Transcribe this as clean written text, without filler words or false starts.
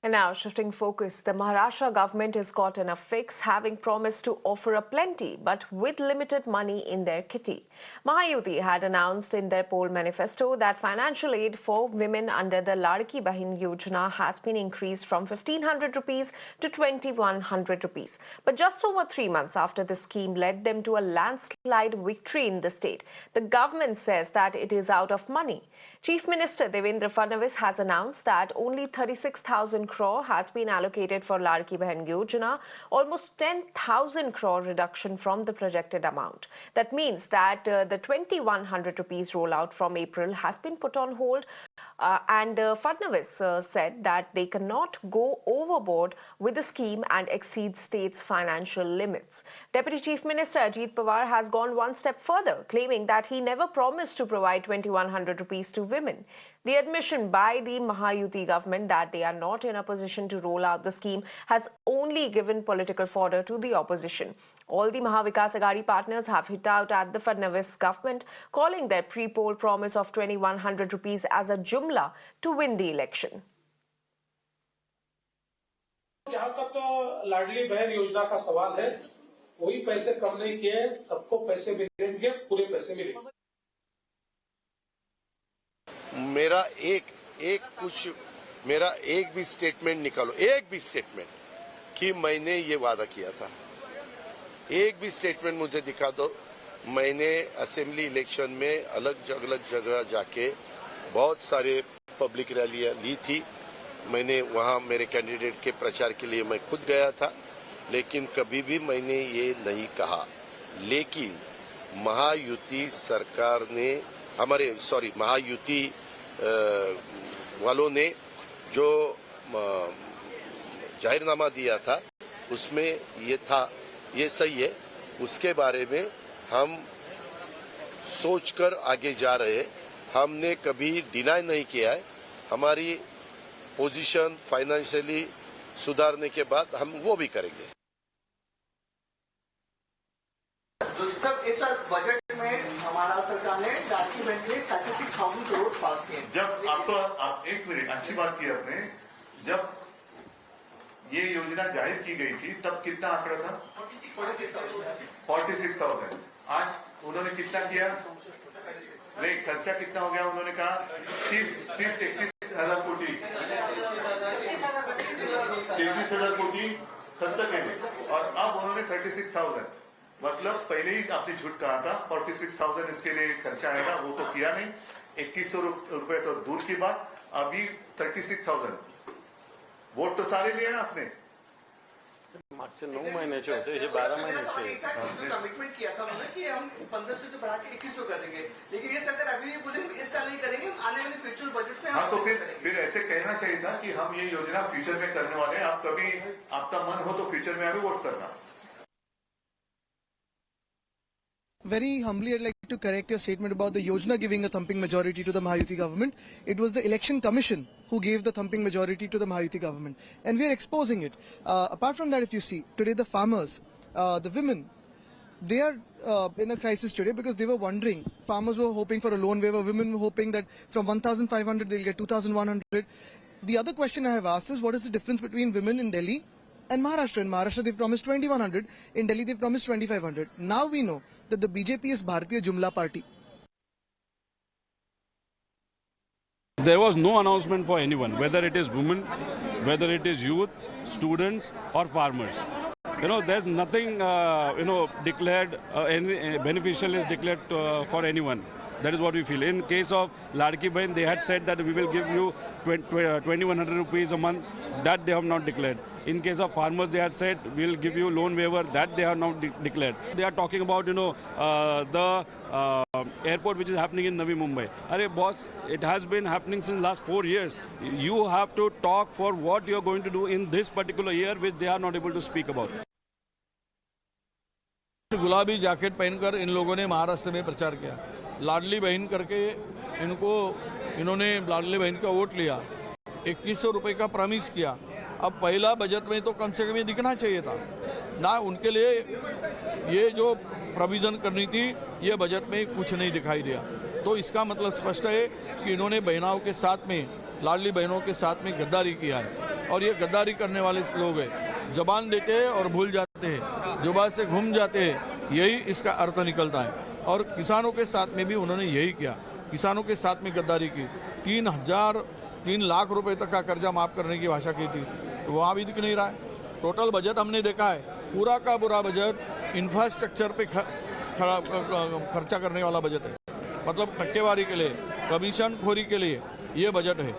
And now, shifting focus, the Maharashtra government is caught in a fix, having promised to offer a plenty but with limited money in their kitty. Mahayuti had announced in their poll manifesto that financial aid for women under the Ladki Bahin Yojana has been increased from 1,500 rupees to 2,100 rupees. But just over 3 months after the scheme led them to a landslide victory in the state, the government says that it is out of money. Chief Minister Devendra Fadnavis has announced that only 36,000 crore has been allocated for Ladki Bahin Yojana, almost 10,000 crore reduction from the projected amount. That means that the 2,100 rupees rollout from April has been put on hold, and Fadnavis said that they cannot go overboard with the scheme and exceed state's financial limits. Deputy Chief Minister Ajit Pawar has gone one step further, claiming that he never promised to provide 2,100 rupees to women. The admission by the Mahayuti government that they are not in a position to roll out the scheme has only given political fodder to the opposition. All the Mahavikas Aghadi partners have hit out at the Fadnavis government, calling their pre-poll promise of 2,100 rupees as a jumla to win the election. जहाँ तक लाडली बहन योजना का सवाल है, कोई पैसे कम नहीं किए, सबको पैसे मिलेंगे, पूरे पैसे मिलेंगे। मेरा एक भी स्टेटमेंट निकालो, एक भी स्टेटमेंट कि मैंने ये वादा किया था, एक भी स्टेटमेंट मुझे दिखा दो। मैंने असेंबली इलेक्शन में अलग जगह जाके बहुत सारे पब्लिक रैलियां ली थी। मैंने वहां मेरे कैंडिडेट के प्रचार के लिए मैं खुद गया था, लेकिन कभी भी मैंने ये नहीं कहा। लेकिन महायुति सरकार ने महायुति वालों ने जो जाहिरनामा दिया था उसमें ये सही है। उसके बारे में हम सोचकर आगे जा रहे हैं। हमने कभी डिनाई नहीं किया है। हमारी पोजीशन फाइनेंशियली सुधारने के बाद हम वो भी करेंगे। सर, इस बजट में हमारा सरकार ने लाडली बहन के 36,000 करोड़ पास किए। जब आप एक मिनट, अच्छी बात की आपने। जब ये योजना जाहिर की गई थी तब कितना आंकड़ा था? 46,000। आज उन्होंने कितना किया? नहीं, खर्चा कितना हो गया? उन्होंने कहा 31 हजार कोटी 33,000 कोटी खर्चा किए, और अब उन्होंने 36,000। मतलब पहले ही आपने झूठ कहा था। 46,000 इसके लिए खर्चा आएगा, वो तो किया नहीं। 2,100 रुपए तो दूर की बात, अभी 36,000। वोट तो सारे लिए ना आपने। मागचे 9 महिन्याचे होते, हे 12 महिन्याचे। कमिटमेंट किया था उन्होंने कि हम 1500 से बढ़ा के 2100 कर देंगे, लेकिन ये सरकार अभी भी बोले इस साल नहीं करेंगे, आने वाले फ्यूचर बजट में। हाँ, तो फिर ऐसे कहना चाहिए था कि हम ये योजना फ्यूचर में करने वाले हैं। आप कभी आपका मन हो तो फ्यूचर में अभी वोट करना। Very humbly, I'd like to correct your statement about the Yojana giving a thumping majority to the Mahayuti government. It was the Election Commission who gave the thumping majority to the Mahayuti government. And we are exposing it. Apart from that, if you see, today the farmers, the women, they are in a crisis today because they were wondering. Farmers were hoping for a loan waiver. Women were hoping that from 1,500 they'll get 2,100. The other question I have asked is, what is the difference between women in Delhi and Maharashtra? In Maharashtra, they've promised 2,100. In Delhi, they've promised 2,500. Now we know that the BJP is Bharatiya Jumla Party. There was no announcement for anyone, whether it is women, whether it is youth, students or farmers. There's nothing, declared, any beneficial is declared for anyone. That is what we feel. In case of Ladki Bahin, they had said that we will give you 2,100 rupees a month. That they have not declared. In case of farmers, they had said we will give you loan waiver. That they have not declared. They are talking about the airport which is happening in Navi Mumbai. Arey boss, it has been happening since last 4 years. You have to talk for what you are going to do in this particular year, which they are not able to speak about. गुलाबी jacket पहनकर इन लोगों ने महाराष्ट्र में प्रचार किया। लाडली बहन करके इन्होंने लाडली बहन का वोट लिया, 2,100 रुपए का प्रॉमिस किया। अब पहला बजट में तो कम से कम ये दिखना चाहिए था ना। उनके लिए ये जो प्रोविजन करनी थी, ये बजट में कुछ नहीं दिखाई दिया। तो इसका मतलब स्पष्ट है कि इन्होंने बहनों के साथ में, लाडली बहनों के साथ में गद्दारी किया है। और ये गद्दारी करने वाले लोग हैं। जबान देते हैं और भूल जाते हैं, जुबान से घूम जाते हैं, यही इसका अर्थ निकलता है। और किसानों के साथ में भी उन्होंने यही किया, किसानों के साथ में गद्दारी की। 3 लाख रुपए तक का कर्जा माफ करने की भाषा की थी, तो वो अभी दिख नहीं रहा है। टोटल बजट हमने देखा है, पूरा का पूरा बजट इंफ्रास्ट्रक्चर पे खर्चा करने वाला बजट है। मतलब टक्केवारी के लिए, कमीशन खोरी के लिए ये बजट है।